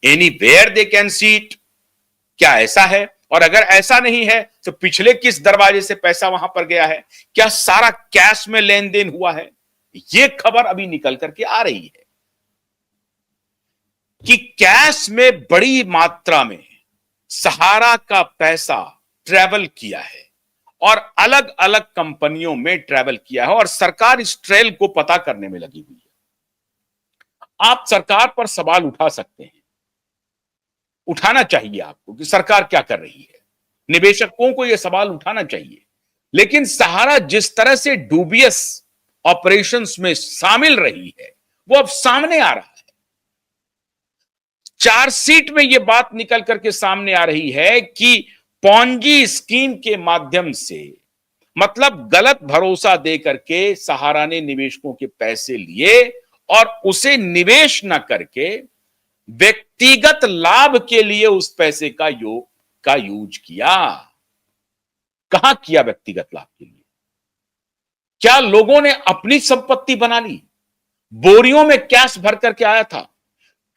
Anywhere they can seat. क्या ऐसा है? और अगर ऐसा नहीं है तो पिछले किस दरवाजे से पैसा वहां पर गया है? क्या सारा कैश में लेन देन हुआ है? यह खबर अभी निकल करके आ रही है कि कैश में बड़ी मात्रा में सहारा का पैसा ट्रैवल किया है और अलग अलग कंपनियों में ट्रैवल किया है और सरकार इस ट्रेल को पता करने में लगी हुई है। आप सरकार पर सवाल उठा सकते हैं, उठाना चाहिए आपको कि सरकार क्या कर रही है, निवेशकों को यह सवाल उठाना चाहिए। लेकिन सहारा जिस तरह से डूबियस ऑपरेशंस में शामिल रही है वो अब सामने आ रहा है। चार्जशीट में यह बात निकल करके सामने आ रही है कि पॉन्जी स्कीम के माध्यम से, मतलब गलत भरोसा देकर के सहारा ने निवेशकों के पैसे लिए और उसे निवेश न करके व्यक्तिगत लाभ के लिए उस पैसे का यूज किया। कहां किया व्यक्तिगत लाभ के लिए? क्या लोगों ने अपनी संपत्ति बना ली? बोरियों में कैश भर करके आया था।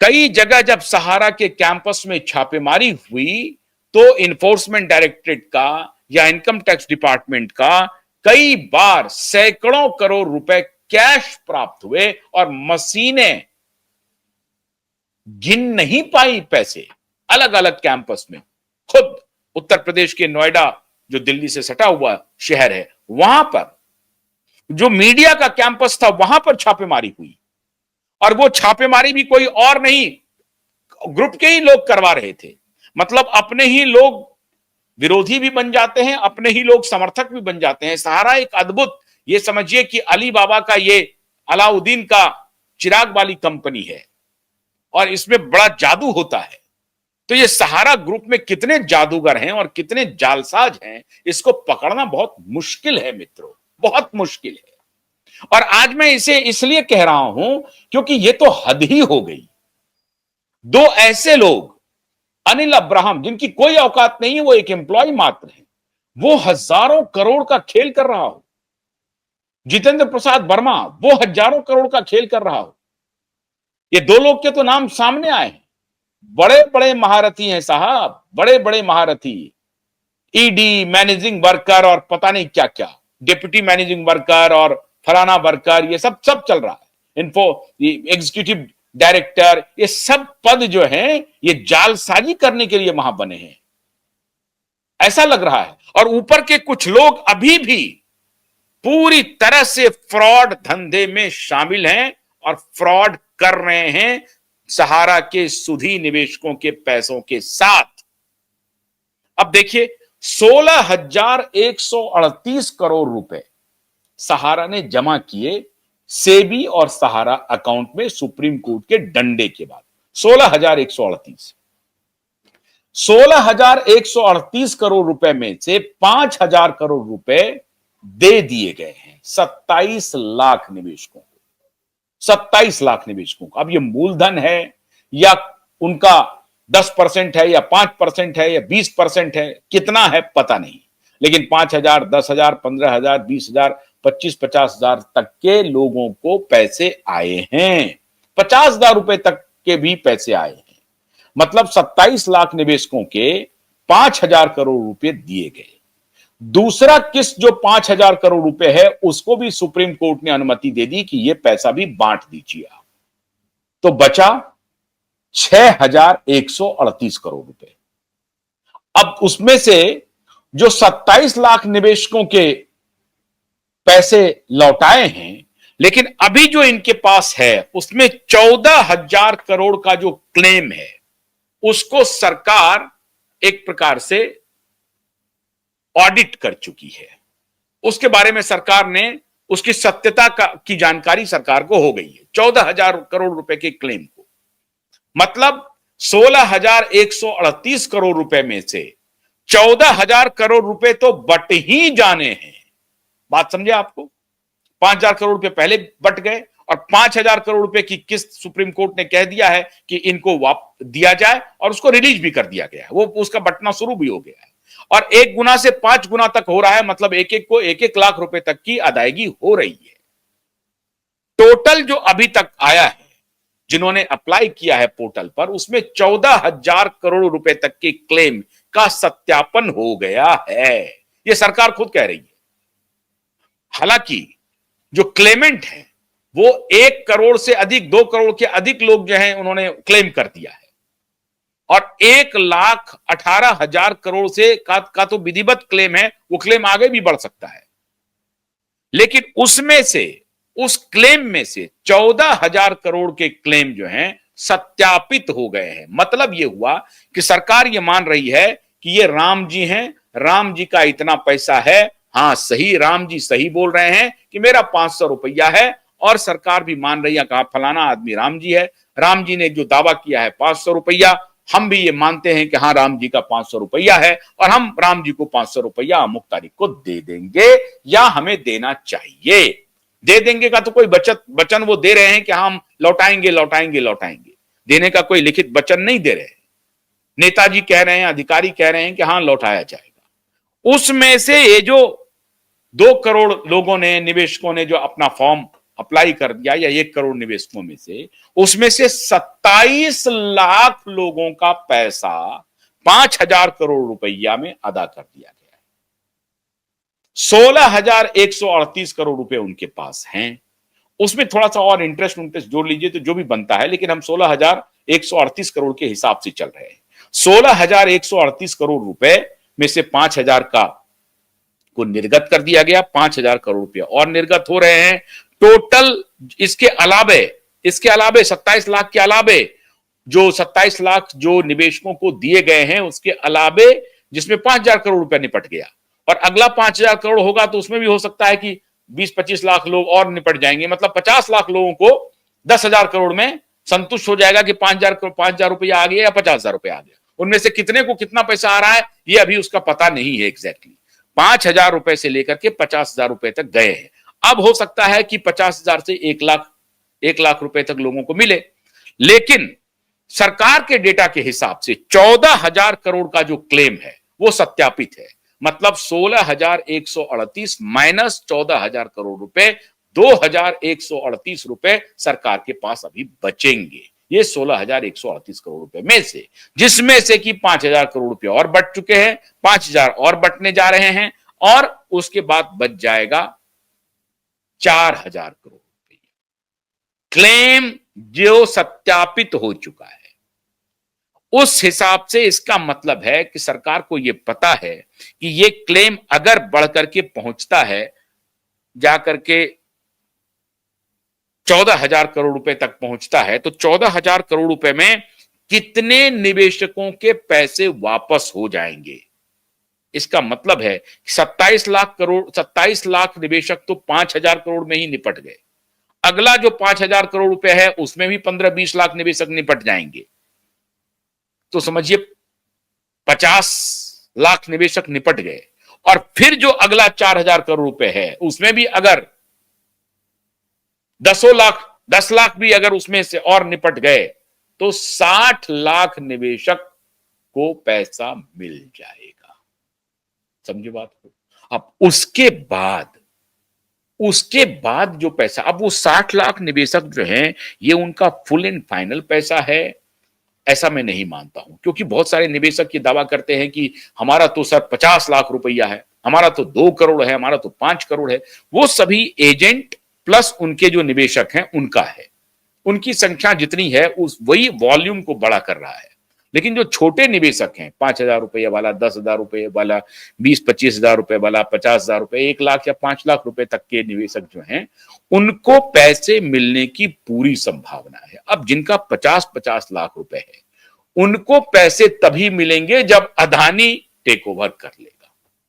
कई जगह जब सहारा के कैंपस में छापेमारी हुई तो इन्फोर्समेंट डायरेक्टरेट का या इनकम टैक्स डिपार्टमेंट का कई बार सैकड़ों करोड़ रुपए कैश प्राप्त हुए और मशीनें गिन नहीं पाई पैसे अलग अलग कैंपस में। खुद उत्तर प्रदेश के नोएडा, जो दिल्ली से सटा हुआ शहर है, वहां पर जो मीडिया का कैंपस था वहां पर छापेमारी हुई और वो छापेमारी भी कोई और नहीं, ग्रुप के ही लोग करवा रहे थे। मतलब अपने ही लोग विरोधी भी बन जाते हैं, अपने ही लोग समर्थक भी बन जाते हैं। सहारा एक अद्भुत, ये समझिए कि अली बाबा का, ये अलाउद्दीन का चिराग वाली कंपनी है और इसमें बड़ा जादू होता है। तो ये सहारा ग्रुप में कितने जादूगर हैं और कितने जालसाज हैं, इसको पकड़ना बहुत मुश्किल है मित्रों, बहुत मुश्किल है। और आज मैं इसे इसलिए कह रहा हूं क्योंकि ये तो हद ही हो गई। दो ऐसे लोग, अनिल अब्राहम, जिनकी कोई औकात नहीं है, वो एक एम्प्लॉय मात्र है, वो हजारों करोड़ का खेल कर रहा हो। जितेंद्र प्रसाद वर्मा, वो हजारों करोड़ का खेल कर रहा हो। ये दो लोग के तो नाम सामने आए हैं। बड़े बड़े महारथी हैं साहब, बड़े बड़े महारथी। ईडी, मैनेजिंग वर्कर और पता नहीं क्या क्या, डिप्टी मैनेजिंग वर्कर और फलाना वर्कर, ये सब चल रहा है। एग्जीक्यूटिव डायरेक्टर, ये सब पद जो हैं ये जालसाजी करने के लिए वहां बने हैं, ऐसा लग रहा है। और ऊपर के कुछ लोग अभी भी पूरी तरह से फ्रॉड धंधे में शामिल हैं और फ्रॉड कर रहे हैं सहारा के सुधी निवेशकों के पैसों के साथ। अब देखिए, 16,138 करोड़ रुपए सहारा ने जमा किए सेबी और सहारा अकाउंट में सुप्रीम कोर्ट के डंडे के बाद। 16,138 करोड़ रुपए में से 5,000 करोड़ रुपए दे दिए गए हैं 27 लाख निवेशकों को। 27 लाख निवेशकों को। अब ये मूलधन है या उनका 10% है या 5% है या 20% है, कितना है पता नहीं, लेकिन 5,000, 10,000, 15,000, 20,000, 25-50,000 तक के लोगों को पैसे आए हैं। 50,000 रुपए तक के भी पैसे आए हैं। मतलब 27 लाख निवेशकों के 5,000 करोड़ रुपए दिए गए। दूसरा किस्त जो 5,000 करोड़ रुपए है, उसको भी सुप्रीम कोर्ट ने अनुमति दे दी कि यह पैसा भी बांट दीजिए आप। तो बचा 6,138 करोड़ रुपए। अब उसमें से जो 27 लाख निवेशकों के पैसे लौटाए हैं, लेकिन अभी जो इनके पास है उसमें 14,000 करोड़ का जो क्लेम है उसको सरकार एक प्रकार से ऑडिट कर चुकी है। उसके बारे में सरकार ने, उसकी सत्यता की जानकारी सरकार को हो गई है 14,000 करोड़ रुपए के क्लेम को। मतलब 16,138 करोड़ रुपए में से 14,000 करोड़ रुपए तो बट ही जाने हैं। बात समझे आपको? 5,000 करोड़ रुपए पहले बट गए और 5,000 करोड़ रुपए की किस्त सुप्रीम कोर्ट ने कह दिया है कि इनको वापस दिया जाए और उसको रिलीज भी कर दिया गया है। वो उसका बटना शुरू भी हो गया है और 1 गुना से 5 गुना तक हो रहा है। मतलब एक एक को 1-1 लाख रुपए तक की अदायगी हो रही है। टोटल जो अभी तक आया है जिन्होंने अप्लाई किया है पोर्टल पर, उसमें 14,000 करोड़ रुपए तक के क्लेम का सत्यापन हो गया है। यह सरकार खुद कह रही है। हालांकि जो क्लेमेंट है वो 1 करोड़ से अधिक, 2 करोड़ के अधिक लोग जो हैं उन्होंने क्लेम कर दिया है, और 1,18,000 करोड़ से का तो विधिवत क्लेम है, वो क्लेम आगे भी बढ़ सकता है। लेकिन उसमें से, उस क्लेम में से 14,000 करोड़ के क्लेम जो हैं सत्यापित हो गए हैं। मतलब यह हुआ कि सरकार यह मान रही है कि ये राम जी हैं, राम जी का इतना पैसा है। हां सही, राम जी सही बोल रहे हैं कि मेरा 500 रुपया है, और सरकार भी मान रही है कहा फलाना आदमी राम जी है, राम जी ने जो दावा किया है 500 रुपया, हम भी ये मानते हैं कि हाँ राम जी का 500 रुपया है, और हम राम जी को 500 रुपया अमुक तारीख को दे देंगे, या हमें देना चाहिए। दे देंगे का तो कोई वचन वो दे रहे हैं कि हम लौटाएंगे लौटाएंगे लौटाएंगे, देने का कोई लिखित वचन नहीं दे रहे। नेताजी कह रहे हैं, अधिकारी कह रहे हैं कि हाँ लौटाया जाएगा। उसमें से ये जो 2 करोड़ लोगों ने, निवेशकों ने जो अपना फॉर्म अप्लाई कर दिया, या 1 करोड़ निवेशकों में से, उसमें से 27 लाख लोगों का पैसा 5,000 करोड़ रुपया में अदा कर दिया गया है। 16,138 करोड़ रुपए उनके पास हैं। उसमें थोड़ा सा और इंटरेस्ट जोड़ लीजिए तो जो भी बनता है, लेकिन हम 16,138 करोड़ के हिसाब से चल रहे हैं। 16,138 करोड़ रुपए में से 5,000 का को निर्गत कर दिया गया, 5,000 करोड़ रुपया और निर्गत हो रहे हैं। टोटल इसके अलावे 27 लाख के अलावे, जो 27 लाख जो निवेशकों को दिए गए हैं उसके अलावे, जिसमें 5,000 करोड़ रुपया निपट गया, और अगला 5,000 करोड़ होगा तो उसमें भी हो सकता है कि 20-25 लाख लोग और निपट जाएंगे। मतलब 50 लाख लोगों को 10,000 करोड़ में संतुष्ट हो जाएगा कि 5,000 रुपया आ गया या 50,000 रुपया आ गया। उनमें से कितने को कितना पैसा आ रहा है ये अभी उसका पता नहीं है एग्जैक्टली। 5,000 रुपए से लेकर के 50,000 रुपए तक गए हैं। अब हो सकता है कि 50,000 से 1 लाख रुपए तक लोगों को मिले, लेकिन सरकार के डेटा के हिसाब से 14,000 करोड़ का जो क्लेम है वो सत्यापित है। मतलब 16,138 माइनस 14,000 करोड़ रुपए, 2,138 रुपए सरकार के पास अभी बचेंगे। ये 16,138 करोड़ रुपए में से, जिसमें से कि 5,000 करोड़ रुपए और बच चुके हैं, 5,000 और बटने जा रहे हैं, और उसके बाद बच जाएगा 4,000 करोड़ रुपए क्लेम जो सत्यापित हो चुका है। उस हिसाब से इसका मतलब है कि सरकार को यह पता है कि यह क्लेम अगर बढ़कर के पहुंचता है, जाकर के 14,000 करोड़ रुपए तक पहुंचता है, तो 14,000 करोड़ रुपए में कितने निवेशकों के पैसे वापस हो जाएंगे। इसका मतलब है कि 27 लाख निवेशक तो 5,000 करोड़ में ही निपट गए। अगला जो 5,000 करोड़ रुपए है उसमें भी 15-20 लाख निवेशक निपट जाएंगे। तो समझिए 50 लाख निवेशक निपट गए, और फिर जो अगला 4,000 करोड़ रुपए है उसमें भी अगर 10 लाख भी अगर उसमें से और निपट गए, तो 60 लाख निवेशक को पैसा मिल जाएगा। समझे बात को। अब उसके बाद जो पैसा, अब वो 60 लाख निवेशक जो हैं, ये उनका फुल एंड फाइनल पैसा है, ऐसा मैं नहीं मानता हूं। क्योंकि बहुत सारे निवेशक ये दावा करते हैं कि हमारा तो सर 50 लाख रुपया है, हमारा तो 2 करोड़ है, हमारा तो 5 करोड़ है। वो सभी एजेंट प्लस उनके जो निवेशक हैं उनका है। उनकी संख्या जितनी है उस वही वॉल्यूम को बड़ा कर रहा है। लेकिन जो छोटे निवेशक हैं, 5,000 रुपये वाला, 10,000 रुपये वाला, 20-25 हजार रुपये वाला, 50,000 रुपये, 1 लाख या 5 लाख रुपए तक के निवेशक जो हैं, उनको पैसे मिलने की पूरी संभावना है। अब जिनका 50-50 लाख रुपए है, उनको पैसे तभी मिलेंगे जब अदानी टेक ओवर कर ले।